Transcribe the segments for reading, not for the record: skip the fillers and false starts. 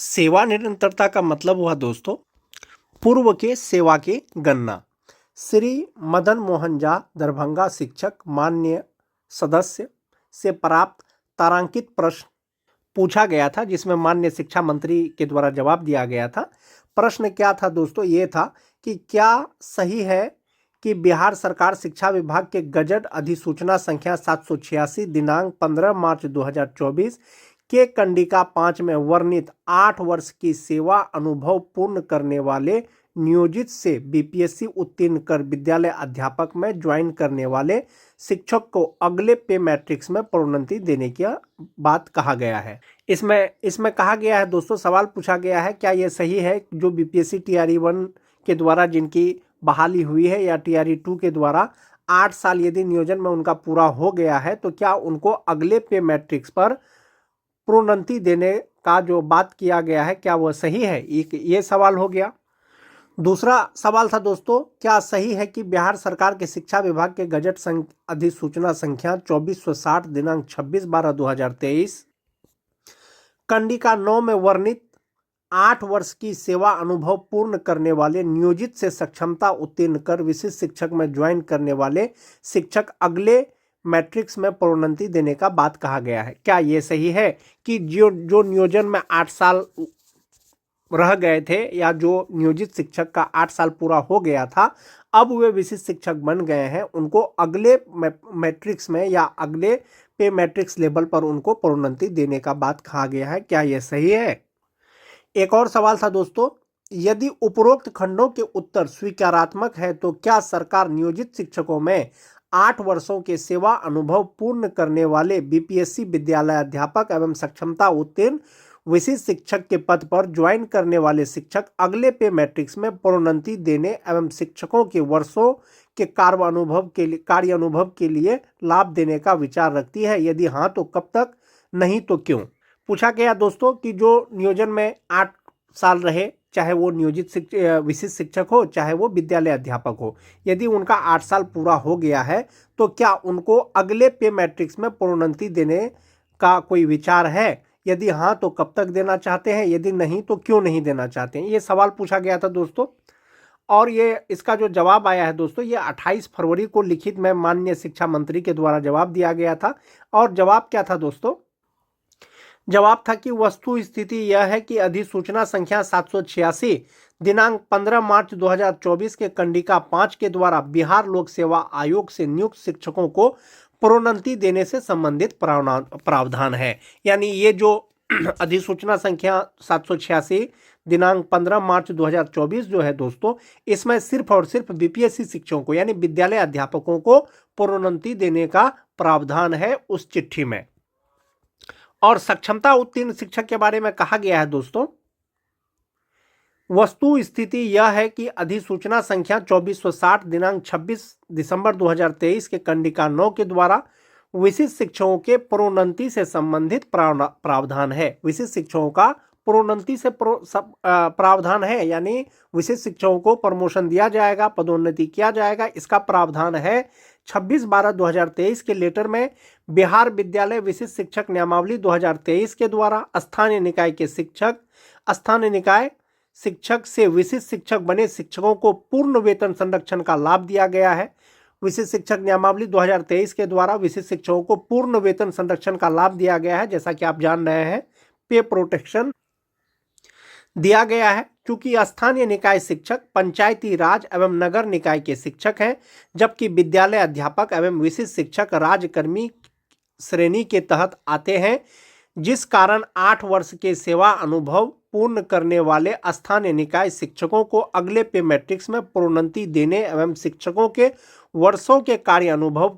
सेवा निरंतरता का मतलब हुआ दोस्तों पूर्व के सेवा की गणना। श्री मदन मोहन झा दरभंगा शिक्षक मान्य सदस्य से प्राप्त तारांकित प्रश्न पूछा गया था, जिसमें माननीय शिक्षा मंत्री के द्वारा जवाब दिया गया था। प्रश्न क्या था दोस्तों? ये था कि क्या सही है कि बिहार सरकार शिक्षा विभाग के गजट अधिसूचना संख्या 786 दिनांक 15 मार्च 2024 के कंडिका 5 में वर्णित 8 वर्ष की सेवा अनुभव पूर्ण करने वाले नियोजित से बीपीएससी उत्तीर्ण कर विद्यालय अध्यापक में ज्वाइन करने वाले शिक्षक को अगले पे मैट्रिक्स में प्रोन्नति देने की बात कहा गया है। इसमें कहा गया है दोस्तों, सवाल पूछा गया है, क्या यह सही है जो बीपीएससी टीआरई 1 के द्वारा जिनकी बहाली हुई है या टीआरई 2 के द्वारा 8 साल यदि नियोजन में उनका पूरा हो गया है, तो क्या उनको अगले पे मैट्रिक्स पर प्रोन्नति देने का जो बात किया गया है, क्या वह सही है? ये सवाल हो गया। दूसरा सवाल था दोस्तों, क्या सही है कि बिहार सरकार के शिक्षा विभाग के गजट अधिसूचना संख्या 2460 दिनांक 26/12/2023 कंडिका 9 में वर्णित 8 वर्ष की सेवा अनुभव पूर्ण करने वाले नियोजित से सक्षमता उत्तीर्ण कर विशिष्ट शिक्षक में ज्वाइन करने वाले शिक्षक अगले मैट्रिक्स में प्रोन्नति देने का बात कहा गया है? क्या ये सही है कि जो नियोजन में 8 साल रह गए थे या जो नियोजित शिक्षक का 8 साल पूरा हो गया था, अब वे विशिष्ट शिक्षक बन गए हैं, उनको अगले मैट्रिक्स में या अगले पे मैट्रिक्स लेवल पर उनको प्रोन्नति देने का बात कहा गया है? क्या यह सही है? एक और सवाल था दोस्तों, यदि उपरोक्त खंडों के उत्तर स्वीकारात्मक है तो क्या सरकार नियोजित शिक्षकों में 8 वर्षों के सेवा अनुभव पूर्ण करने वाले बीपीएससी विद्यालय अध्यापक एवं सक्षमता उत्तीर्ण विशिष्ट शिक्षक के पद पर ज्वाइन करने वाले शिक्षक अगले पे मैट्रिक्स में प्रोन्नति देने एवं शिक्षकों के वर्षों के कार्य अनुभव के लिए लाभ देने का विचार रखती है? यदि हाँ तो कब तक, नहीं तो क्यों? पूछा गया दोस्तों कि जो नियोजन में 8 साल रहे, चाहे वो नियोजित विशिष्ट शिक्षक हो चाहे वो विद्यालय अध्यापक हो, यदि उनका 8 साल पूरा हो गया है तो क्या उनको अगले पे मैट्रिक्स में प्रोन्नति देने का कोई विचार है? यदि हाँ तो कब तक देना चाहते हैं? यदि नहीं तो क्यों नहीं देना चाहते हैं? ये सवाल पूछा गया था दोस्तों, और ये इसका जो जवाब आया है दोस्तों, ये 28 फरवरी को लिखित में माननीय शिक्षा मंत्री के द्वारा जवाब दिया गया था। और जवाब क्या था दोस्तों? जवाब था कि वस्तु स्थिति यह है कि अधिसूचना संख्या 786 दिनांक 15 मार्च 2024 के कंडिका 5 के द्वारा बिहार लोक सेवा आयोग से नियुक्त शिक्षकों को प्रोन्नति देने से संबंधित प्रावधान है। यानी ये जो अधिसूचना संख्या 786 दिनांक 15 मार्च 2024 जो है दोस्तों, इसमें सिर्फ और सिर्फ बीपीएससी शिक्षकों को यानी विद्यालय अध्यापकों को प्रोन्नति देने का प्रावधान है उस चिट्ठी में। और सक्षमता उत्तीर्ण शिक्षक के बारे में कहा गया है दोस्तों, वस्तु स्थिति यह है कि अधिसूचना संख्या 2460 दिनांक 26 दिसंबर 2023 के कंडिका 9 के द्वारा विशिष्ट शिक्षकों के प्रोन्नति से संबंधित प्रावधान है। विशिष्ट शिक्षकों का प्रोन्नति से प्रावधान है, यानी विशिष्ट शिक्षकों को प्रमोशन दिया जाएगा, पदोन्नति किया जाएगा, इसका प्रावधान है। 26/12/2023 के लेटर में बिहार विद्यालय विशिष्ट शिक्षक नियमावली 2023 के द्वारा स्थानीय निकाय शिक्षक से विशिष्ट शिक्षक बने शिक्षकों को पूर्ण वेतन संरक्षण का लाभ दिया गया है। विशिष्ट शिक्षक नियमावली 2023 के द्वारा विशिष्ट शिक्षकों को पूर्ण वेतन संरक्षण का लाभ दिया गया है, जैसा कि आप जान रहे हैं, पे प्रोटेक्शन दिया गया है। क्योंकि स्थानीय निकाय शिक्षक पंचायती राज एवं नगर निकाय के शिक्षक हैं, जबकि विद्यालय अध्यापक एवं विशिष्ट शिक्षक राज्यकर्मी श्रेणी के तहत आते हैं, जिस कारण 8 वर्ष के सेवा अनुभव पूर्ण करने वाले स्थानीय निकाय शिक्षकों को अगले पे मैट्रिक्स में प्रोन्नति देने एवं शिक्षकों के वर्षों के कार्य अनुभव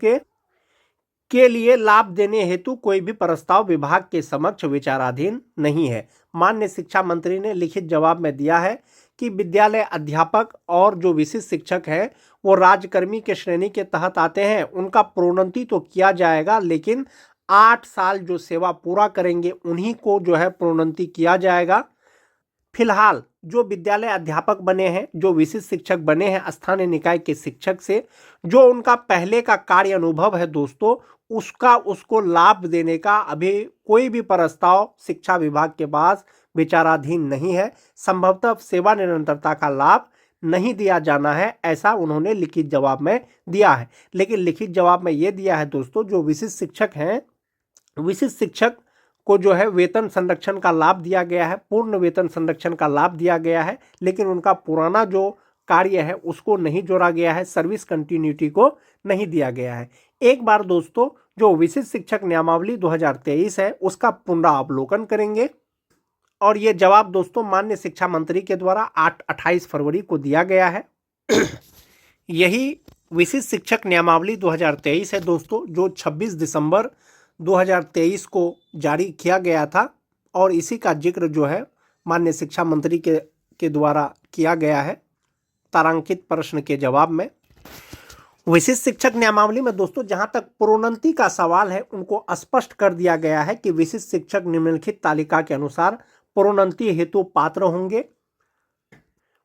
के लिए लाभ देने हेतु कोई भी प्रस्ताव विभाग के समक्ष विचाराधीन नहीं है। माननीय शिक्षा मंत्री ने लिखित जवाब में दिया है कि विद्यालय अध्यापक और जो विशिष्ट शिक्षक हैं वो राज्यकर्मी के श्रेणी के तहत आते हैं, उनका प्रोन्नति तो किया जाएगा, लेकिन 8 साल जो सेवा पूरा करेंगे उन्हीं को जो है प्रोन्नति किया जाएगा। फिलहाल जो विद्यालय अध्यापक बने हैं, जो विशिष्ट शिक्षक बने हैं स्थानीय निकाय के शिक्षक से, जो उनका पहले का कार्य अनुभव है दोस्तों, उसको लाभ देने का अभी कोई भी प्रस्ताव शिक्षा विभाग के पास विचाराधीन नहीं है। संभवतः सेवा निरंतरता का लाभ नहीं दिया जाना है, ऐसा उन्होंने लिखित जवाब में दिया है। लेकिन लिखित जवाब में ये दिया है दोस्तों, जो विशिष्ट शिक्षक हैं, विशिष्ट शिक्षक को जो है वेतन संरक्षण का लाभ दिया गया है, पूर्ण वेतन संरक्षण का लाभ दिया गया है, लेकिन उनका पुराना जो कार्य है उसको नहीं जोड़ा गया है, सर्विस कंटिन्यूटी को नहीं दिया गया है। एक बार दोस्तों जो विशिष्ट शिक्षक नियमावली 2023 है उसका पुनरावलोकन करेंगे, और ये जवाब दोस्तों माननीय शिक्षा मंत्री के द्वारा 28 फरवरी को दिया गया है। यही विशिष्ट शिक्षक नियमावली 2023 है दोस्तों, जो 26 दिसंबर 2023 को जारी किया गया था, और इसी का जिक्र जो है माननीय शिक्षा मंत्री के द्वारा किया गया है तारांकित प्रश्न के जवाब में। विशिष्ट शिक्षक नियमावली में दोस्तों जहां तक प्रोन्नति का सवाल है, उनको स्पष्ट कर दिया गया है कि विशिष्ट शिक्षक निम्नलिखित तालिका के अनुसार प्रोन्नति हेतु पात्र होंगे।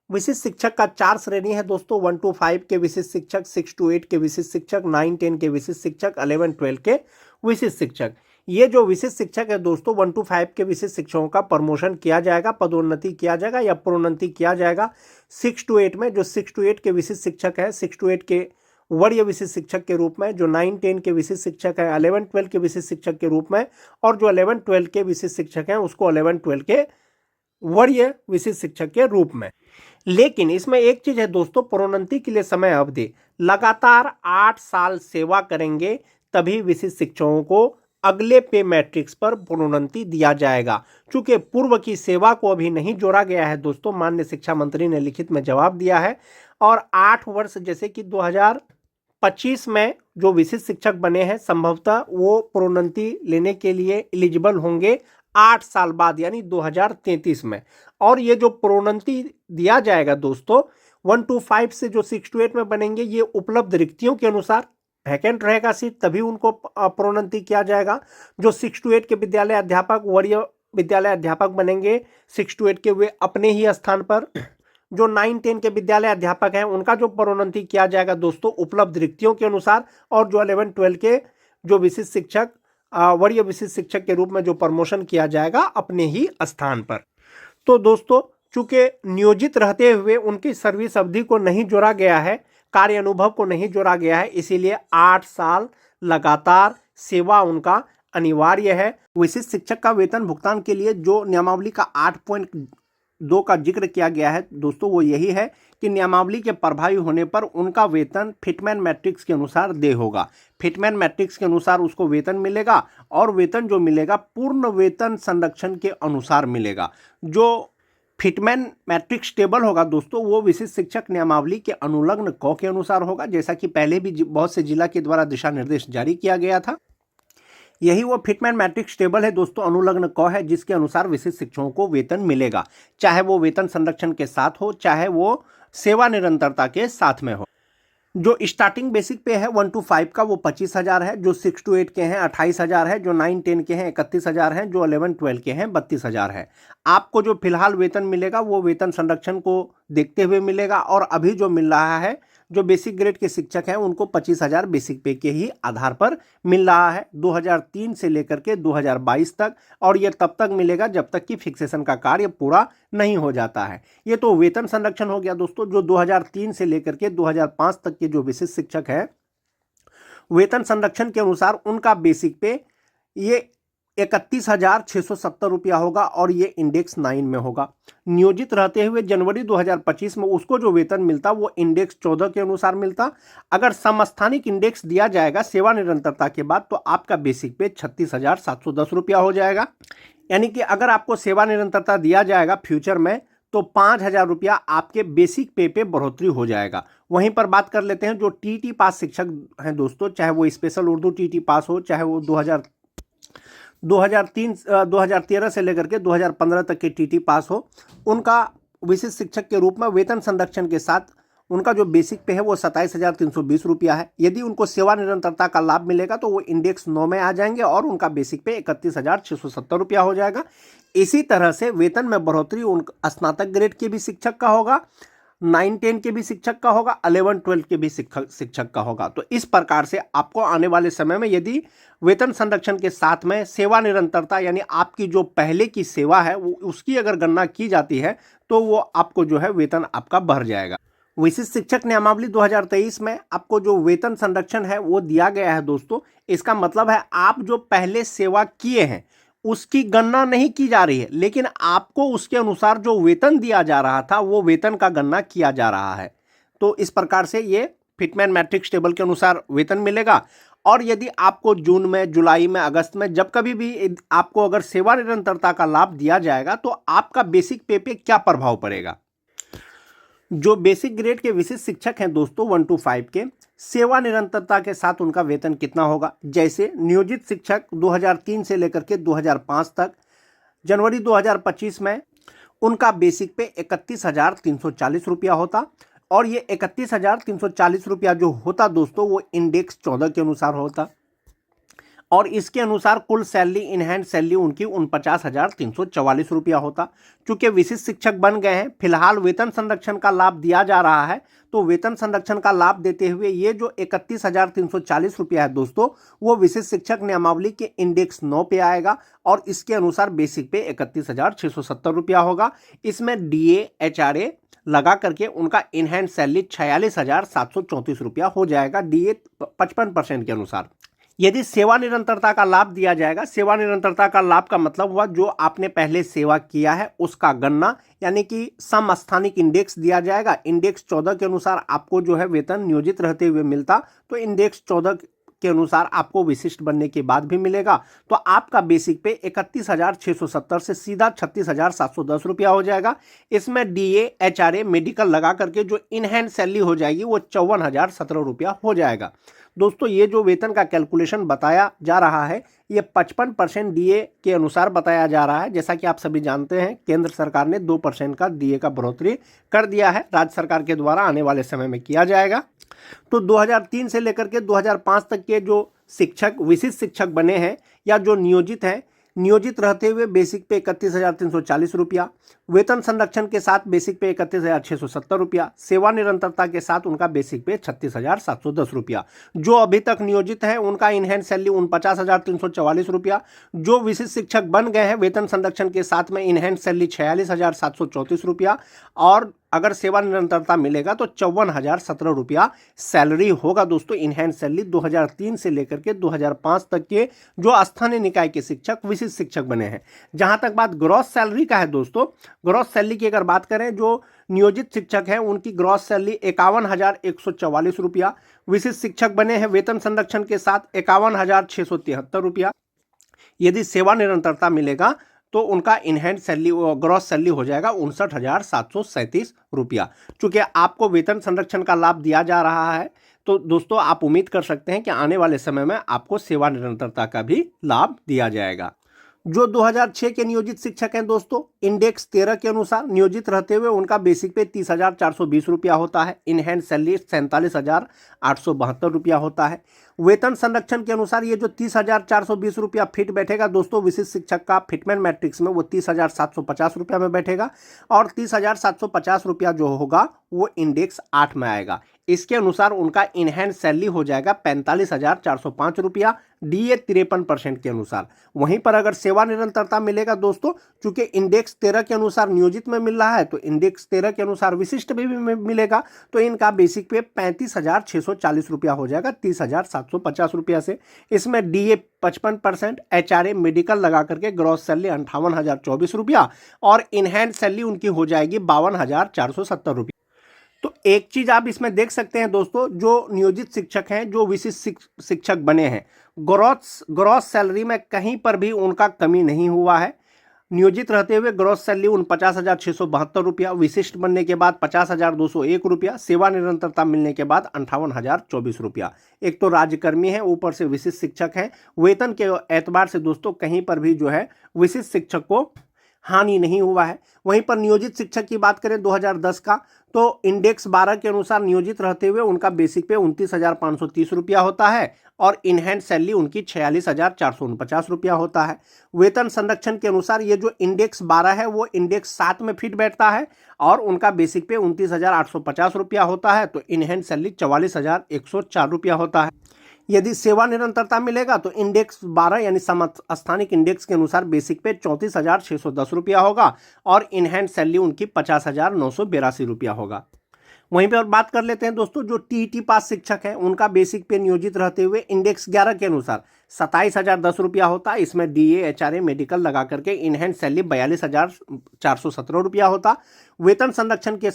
विशिष्ट शिक्षक का 4 श्रेणी है दोस्तों, 1 to 5 के विशिष्ट शिक्षक, 6 to 8 के विशिष्ट शिक्षक, 9 10 के विशिष्ट शिक्षक, 11 12 के विशिष्ट शिक्षक। ये जो विशिष्ट शिक्षक है दोस्तों 1 to 5 के विशिष्ट शिक्षकों का प्रमोशन किया जाएगा, पदोन्नति किया जाएगा या प्रोन्नति किया जाएगा। 6 to 8 में जो 6 to 8 के विशिष्ट शिक्षक है, 6 to 8 के वरीय विशिष्ट शिक्षक के रूप में, जो 9 10 के विशिष्ट शिक्षक है 11 12 के विशिष्ट शिक्षक के रूप में, और जो 11 12 के विशिष्ट शिक्षक हैं उसको 11 12 के वरीय विशिष्ट शिक्षक के रूप में। लेकिन इसमें एक चीज है दोस्तों, प्रोन्नति के लिए समय अवधि लगातार 8 साल सेवा करेंगे तभी विशिष्ट शिक्षकों को अगले पे मैट्रिक्स पर प्रोन्नति दिया जाएगा। चूंकि पूर्व की सेवा को अभी नहीं जोड़ा गया है दोस्तों, माननीय शिक्षा मंत्री ने लिखित में जवाब दिया है, और 8 वर्ष जैसे कि 2025 में जो विशिष्ट शिक्षक बने हैं संभवतः वो प्रोन्नति लेने के लिए एलिजिबल होंगे 8 साल बाद, यानी 2033 में। और ये जो प्रोन्नति दिया जाएगा दोस्तों 1 to 5 से जो 6 to 8 में बनेंगे, ये उपलब्ध रिक्तियों के अनुसार वैकेंट रहेगा सीट, तभी उनको प्रोन्नति किया जाएगा। जो 6 to 8 के विद्यालय अध्यापक वरीय विद्यालय अध्यापक बनेंगे 6 to 8 के, वे अपने ही स्थान पर। जो 9 10 के विद्यालय अध्यापक हैं उनका जो प्रोन्नति किया जाएगा दोस्तों उपलब्ध रिक्तियों के अनुसार, और जो 11 12 के जो विशिष्ट शिक्षक वरीय विशिष्ट शिक्षक के रूप में जो प्रमोशन किया जाएगा अपने ही स्थान पर। तो दोस्तों चूंकि नियोजित रहते हुए उनकी सर्विस अवधि को नहीं जोड़ा गया है, कार्य अनुभव को नहीं जोड़ा गया है, इसीलिए 8 साल लगातार सेवा उनका अनिवार्य है। विशिष्ट शिक्षक का वेतन भुगतान के लिए जो नियमावली का 8.2 का जिक्र किया गया है दोस्तों, वो यही है कि नियमावली के प्रभावी होने पर उनका वेतन फिटमैन मैट्रिक्स के अनुसार देय होगा। फिटमैन मैट्रिक्स के अनुसार उसको वेतन मिलेगा, और वेतन जो मिलेगा पूर्ण वेतन संरक्षण के अनुसार मिलेगा। जो फिटमैन मैट्रिक्स टेबल होगा दोस्तों वो विशिष्ट शिक्षक नियमावली के अनुलग्न क के अनुसार होगा, जैसा कि पहले भी बहुत से जिला के द्वारा दिशा निर्देश जारी किया गया था। यही वो फिटमैन मैट्रिक्स टेबल है दोस्तों, अनुलग्न क है, जिसके अनुसार विशिष्ट शिक्षकों को वेतन मिलेगा, चाहे वो वेतन संरक्षण के साथ हो, चाहे वो सेवा निरंतरता के साथ में हो। जो स्टार्टिंग बेसिक पे है 1 to 5 का वो 25,000 है, जो 6 to 8 के हैं 28,000 है, जो 9 10 के हैं 31,000 है, जो 11 12 के हैं 32,000 है। आपको जो फिलहाल वेतन मिलेगा वो वेतन संरक्षण को देखते हुए मिलेगा, और अभी जो मिल रहा है जो बेसिक ग्रेड के शिक्षक हैं उनको 25,000 बेसिक पे के ही आधार पर मिल रहा है 2003 से लेकर के 2022 तक, और ये तब तक मिलेगा जब तक कि फिक्सेशन का कार्य पूरा नहीं हो जाता है। ये तो वेतन संरक्षण हो गया दोस्तों। जो 2003 से लेकर के 2005 तक के जो विशिष्ट शिक्षक हैं वेतन संरक्षण के अनुसार उनका बेसिक पे ये 31,670 रुपया होगा, और ये इंडेक्स 9 में होगा। नियोजित रहते हुए जनवरी 2025 में उसको जो वेतन मिलता वो इंडेक्स 14 के अनुसार मिलता। अगर समस्थानिक इंडेक्स दिया जाएगा सेवा निरंतरता के बाद तो आपका बेसिक पे 36,710 रुपया हो जाएगा। यानी कि अगर आपको सेवा निरंतरता दिया जाएगा फ्यूचर में तो 5,000 रुपया आपके बेसिक पे बढ़ोतरी हो जाएगा। वहीं पर बात कर लेते हैं जो टीटी पास शिक्षक हैं दोस्तों, चाहे वो स्पेशल उर्दू टीटी पास हो, चाहे वो 2013 से लेकर के 2015 तक के टीटी पास हो, उनका विशिष्ट शिक्षक के रूप में वेतन संरक्षण के साथ उनका जो बेसिक पे है वो 27,320 रुपया है। यदि उनको सेवा निरंतरता का लाभ मिलेगा तो वो इंडेक्स 9 में आ जाएंगे और उनका बेसिक पे 31,670 रुपया हो जाएगा। इसी तरह से वेतन में बढ़ोतरी उन स्नातक ग्रेड के भी शिक्षक का होगा, 9 10 के भी शिक्षक का होगा, 11 12 के भी शिक्षक का होगा। तो इस प्रकार से आपको आने वाले समय में यदि वेतन संरक्षण के साथ में सेवा निरंतरता यानी आपकी जो पहले की सेवा है वो उसकी अगर गणना की जाती है तो वो आपको जो है वेतन आपका बढ़ जाएगा। विशिष्ट शिक्षक नियमावली 2023 में आपको जो वेतन संरक्षण है वो दिया गया है दोस्तों। इसका मतलब है आप जो पहले सेवा किए हैं उसकी गणना नहीं की जा रही है, लेकिन आपको उसके अनुसार जो वेतन दिया जा रहा था वो वेतन का गणना किया जा रहा है। तो इस प्रकार से ये फिटमैन मैट्रिक्स टेबल के अनुसार वेतन मिलेगा। और यदि आपको जून में, जुलाई में, अगस्त में जब कभी भी आपको अगर सेवा निरंतरता का लाभ दिया जाएगा तो आपका बेसिक पे पे क्या प्रभाव पड़ेगा। जो बेसिक ग्रेड के विशिष्ट शिक्षक हैं दोस्तों 1 to 5 के, सेवा निरंतरता के साथ उनका वेतन कितना होगा। जैसे नियोजित शिक्षक 2003 से लेकर के 2005 तक, जनवरी 2025 में उनका बेसिक पे 31,340 रुपया होता। और ये 31,340 रुपया जो होता दोस्तों वो इंडेक्स 14 के अनुसार होता। और इसके अनुसार कुल सैलरी इन हैंड सैलरी उनकी 49,344 रुपया होता। चूंकि विशिष्ट शिक्षक बन गए हैं, फिलहाल वेतन संरक्षण का लाभ दिया जा रहा है, तो वेतन संरक्षण का लाभ देते हुए ये जो 31,340 रुपया है दोस्तों वो विशिष्ट शिक्षक नियमावली के इंडेक्स 9 पे आएगा। और इसके अनुसार बेसिक पे 31,670 रुपया होगा। इसमें DA HRA लगा करके उनका इन हैंड सैलरी 46,734 रुपया हो जाएगा, DA 55% के अनुसार। यदि सेवा निरंतरता का लाभ दिया जाएगा, सेवा निरंतरता का लाभ का मतलब हुआ जो आपने पहले सेवा किया है उसका गणना यानी कि समस्थानिक इंडेक्स दिया जाएगा। इंडेक्स 14 के अनुसार आपको जो है वेतन नियोजित रहते हुए मिलता, तो इंडेक्स 14 के अनुसार आपको विशिष्ट बनने के बाद भी मिलेगा। तो आपका बेसिक पे 31,670 से सीधा 36,710 रुपया हो जाएगा। इसमें DA HRA मेडिकल लगा करके जो इन हैंड सैलरी हो जाएगी वो 54,017 रुपया हो जाएगा। दोस्तों ये जो वेतन का कैलकुलेशन बताया जा रहा है ये 55% DA के अनुसार बताया जा रहा है। जैसा कि आप सभी जानते हैं केंद्र सरकार ने 2% का DA का बढ़ोतरी कर दिया है, राज्य सरकार के द्वारा आने वाले समय में किया जाएगा। तो 2003 से लेकर के 2005 तक के जो शिक्षक विशिष्ट शिक्षक बने हैं या जो नियोजित हैं, नियोजित रहते हुए बेसिक पे 31,340 रुपया, वेतन संरक्षण के साथ बेसिक पे 31,670 रुपया, सेवा निरंतरता के साथ उनका बेसिक पे 36,710 रुपया। जो अभी तक नियोजित है उनका इन हैंड सैलरी 49,344 रुपया। जो विशिष्ट शिक्षक बन गए हैं वेतन संरक्षण के साथ में इन हैंड सैलरी 46,734 रुपया। और अगर सेवा निरंतरता मिलेगा तो 54,017 रुपया सैलरी होगा दोस्तों। इन हैंड सैलरी 2003 से लेकर के 2005 तक के जो स्थानीय निकाय के शिक्षक विशिष्ट शिक्षक बने हैं। जहां तक बात ग्रॉस सैलरी का है दोस्तों, ग्रॉस सैलरी की अगर बात करें जो नियोजित शिक्षक हैं उनकी ग्रॉस सैलरी 51,144 रुपया। विशिष्ट शिक्षक बने हैं वेतन संरक्षण के साथ 51,673 रुपया। यदि सेवा निरंतरता मिलेगा तो उनका in hand salary gross salary हो जाएगा 59,737 रुपया। चूंकि आपको वेतन संरक्षण का लाभ दिया जा रहा है तो दोस्तों आप उम्मीद कर सकते हैं कि आने वाले समय में आपको सेवा निरंतरता का भी लाभ दिया जाएगा। जो 2006 के नियोजित शिक्षक हैं दोस्तों इंडेक्स 13 के अनुसार नियोजित रहते हुए उनका बेसिक पे 30,420 रुपया होता है। इन हैंड सैलरी 47,872 रुपया होता है। वेतन संरक्षण के अनुसार ये जो 30,420 रुपया फिट बैठेगा दोस्तों विशिष्ट शिक्षक का फिटमैन मैट्रिक्स में वो 30,750 रुपया में बैठेगा। और 30,750 रुपया जो होगा वो इंडेक्स 8 में आएगा। इसके अनुसार उनका इन हैंड सैलरी हो जाएगा 45,405 रुपया, DA 53% के अनुसार। वहीं पर अगर सेवा निरंतरता मिलेगा दोस्तों, चूंकि इंडेक्स 13 के अनुसार नियोजित में मिल रहा है तो इंडेक्स 13 के अनुसार विशिष्ट भी मिलेगा, तो इनका बेसिक पे 35,640 रुपया हो जाएगा 30,750 रुपया से। इसमें DA 55%, HRA मेडिकल लगा करके ग्रॉस सैलरी 58,024 रुपया और इन हैंड सैलरी उनकी हो जाएगी 52,470 रुपया। तो एक चीज आप इसमें देख सकते हैं दोस्तों, जो नियोजित शिक्षक हैं जो विशिष्ट शिक्षक बने हैं ग्रॉस सैलरी में कहीं पर भी उनका कमी नहीं हुआ है। नियोजित रहते हुए ग्रॉस सैलरी 49,672 रुपया, विशिष्ट बनने के बाद 50,201 रुपया, सेवा निरंतरता मिलने के बाद 58,024 रुपया। एक तो राज्यकर्मी है ऊपर से विशिष्ट शिक्षक हैं। वेतन के एतबार से दोस्तों कहीं पर भी जो है विशिष्ट शिक्षक को हानि नहीं हुआ है। वहीं पर नियोजित शिक्षक की बात करें 2010 का, तो इंडेक्स 12 के अनुसार नियोजित रहते हुए उनका बेसिक पे 29,530 रुपया होता है और इन हैंड सैलरी उनकी 46,449 रुपया होता है। वेतन संरक्षण के अनुसार ये जो इंडेक्स 12 है वो इंडेक्स 7 में फिट बैठता है और उनका बेसिक पे 29,850 रुपया होता है, तो इन हैंड सैलरी 44,104 रुपया होता है। यदि सेवा निरंतरता मिलेगा तो इंडेक्स 12 यानी समस्थानिक इंडेक्स के अनुसार बेसिक पे 34,610 रुपया होगा और इन हैंड सैलरी उनकी 50,982 रुपया होगा। वहीं पर बात कर लेते हैं दोस्तों, जो टीईटी पास शिक्षक हैं उनका बेसिक पे नियोजित रहते हुए इंडेक्स 11 के अनुसार 27,010 रुपया होता है। इसमें डीए एचआरए मेडिकल लगा करके इन हैंड सैलरी 42,417 रुपया होता। वेतन संरक्षण के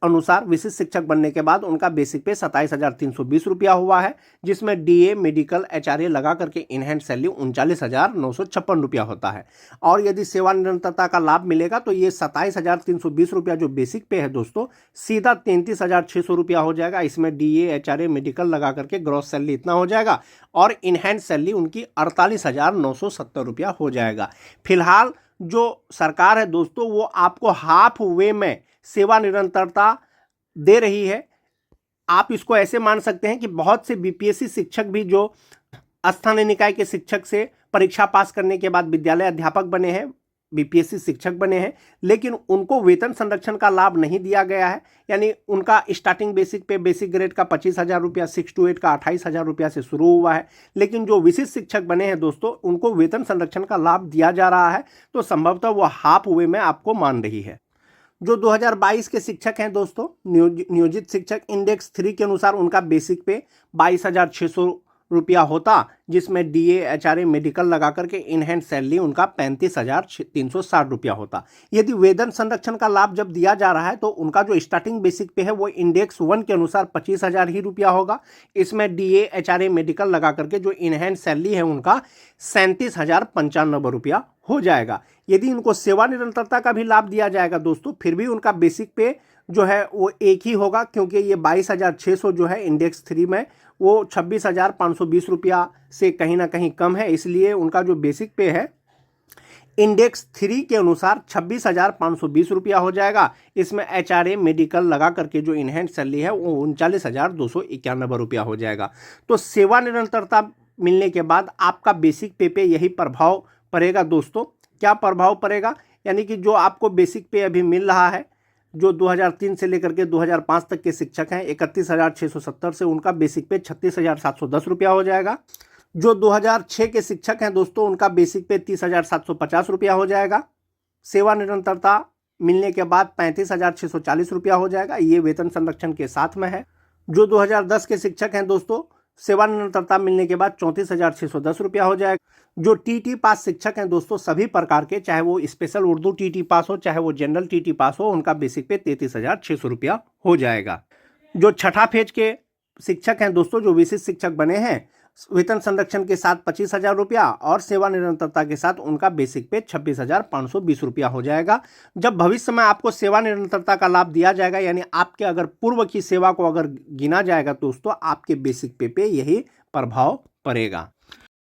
अनुसार विशिष्ट शिक्षक बनने के बाद उनका बेसिक पे 27,320 रुपया हुआ है, जिसमें डीए मेडिकल एचआरए लगा करके इन हैंड सैलरी 39,956 रुपया होता है। और यदि सेवा निरंतरता का लाभ मिलेगा तो ये 27,320 रुपया जो बेसिक पे है दोस्तों सीधा 33,600 रुपया हो जाएगा। इसमें डीए एचआरए मेडिकल लगा करके ग्रॉस सैलरी इतना हो जाएगा और इन हैंड सैलरी उनकी 48,970 रुपया हो जाएगा। फिलहाल जो सरकार है दोस्तों वो आपको हाफ वे में सेवा निरंतरता दे रही है। आप इसको ऐसे मान सकते हैं कि बहुत से बीपीएससी शिक्षक भी जो स्थानीय निकाय के शिक्षक से परीक्षा पास करने के बाद विद्यालय अध्यापक बने हैं, बीपीएससी शिक्षक बने हैं, लेकिन उनको वेतन संरक्षण का लाभ नहीं दिया गया है। यानी उनका स्टार्टिंग बेसिक पे बेसिक ग्रेड का 25,000 रुपया, 6 to 8 का 28,000 रुपया से शुरू हुआ है। लेकिन जो विशिष्ट शिक्षक बने हैं दोस्तों उनको वेतन संरक्षण का लाभ दिया जा रहा है, तो संभवतः वो हाफ वे में आपको मान रही है। जो 2022 के शिक्षक हैं दोस्तों नियोजित शिक्षक इंडेक्स 3 के अनुसार उनका बेसिक पे 22,600 रुपया होता, जिसमें डीए एचआरए मेडिकल लगा करके इन हैंड सैलरी उनका 35,360 रुपया होता। यदि वेतन संरक्षण का लाभ जब दिया जा रहा है तो उनका जो स्टार्टिंग बेसिक पे है वो इंडेक्स 1 के अनुसार 25,000 ही रुपया होगा। इसमें डीए एचआरए मेडिकल लगा करके जो इन हैंड सैलरी है उनका 37,095 रुपया हो जाएगा। यदि उनको सेवा निरंतरता का भी लाभ दिया जाएगा दोस्तों फिर भी उनका बेसिक पे जो है वो एक ही होगा, क्योंकि ये 22,600 जो है इंडेक्स 3 में वो 26,520 रुपया से कहीं ना कहीं कम है, इसलिए उनका जो बेसिक पे है इंडेक्स 3 के अनुसार 26,520 रुपया हो जाएगा। इसमें एचआरए मेडिकल लगा करके जो इन हैंड सैलरी है वो 39,291 रुपया हो जाएगा। तो सेवा निरंतरता मिलने के बाद आपका बेसिक पे यही प्रभाव पड़ेगा दोस्तों। क्या प्रभाव पड़ेगा? यानी कि जो आपको बेसिक पे अभी मिल रहा है, जो 2003 से लेकर के 2005 तक के शिक्षक हैं 31,670 से उनका बेसिक पे 36,710 रुपया हो जाएगा। जो 2006 के शिक्षक हैं दोस्तों उनका बेसिक पे 30,750 रुपया हो जाएगा। सेवा निरंतरता मिलने के बाद 35,640 रुपया हो जाएगा, ये वेतन संरक्षण के साथ में है। जो 2010 के शिक्षक हैं दोस्तों सेवा निरंतरता मिलने के बाद 34,610 रुपया हो जाएगा। जो टीटी पास शिक्षक हैं दोस्तों सभी प्रकार के, चाहे वो स्पेशल उर्दू टीटी पास हो चाहे वो जनरल टीटी पास हो, उनका बेसिक पे 33,600 रुपया हो जाएगा। जो छठा फेज के शिक्षक हैं दोस्तों जो विशिष्ट शिक्षक बने हैं वेतन संरक्षण के साथ 25,000 रुपया और सेवा निरंतरता के साथ उनका बेसिक पे 26,520 रुपया हो जाएगा। जब भविष्य में आपको सेवा निरंतरता का लाभ दिया जाएगा, यानी आपके अगर पूर्व की सेवा को अगर गिना जाएगा दोस्तों आपके बेसिक पे यही प्रभाव पड़ेगा।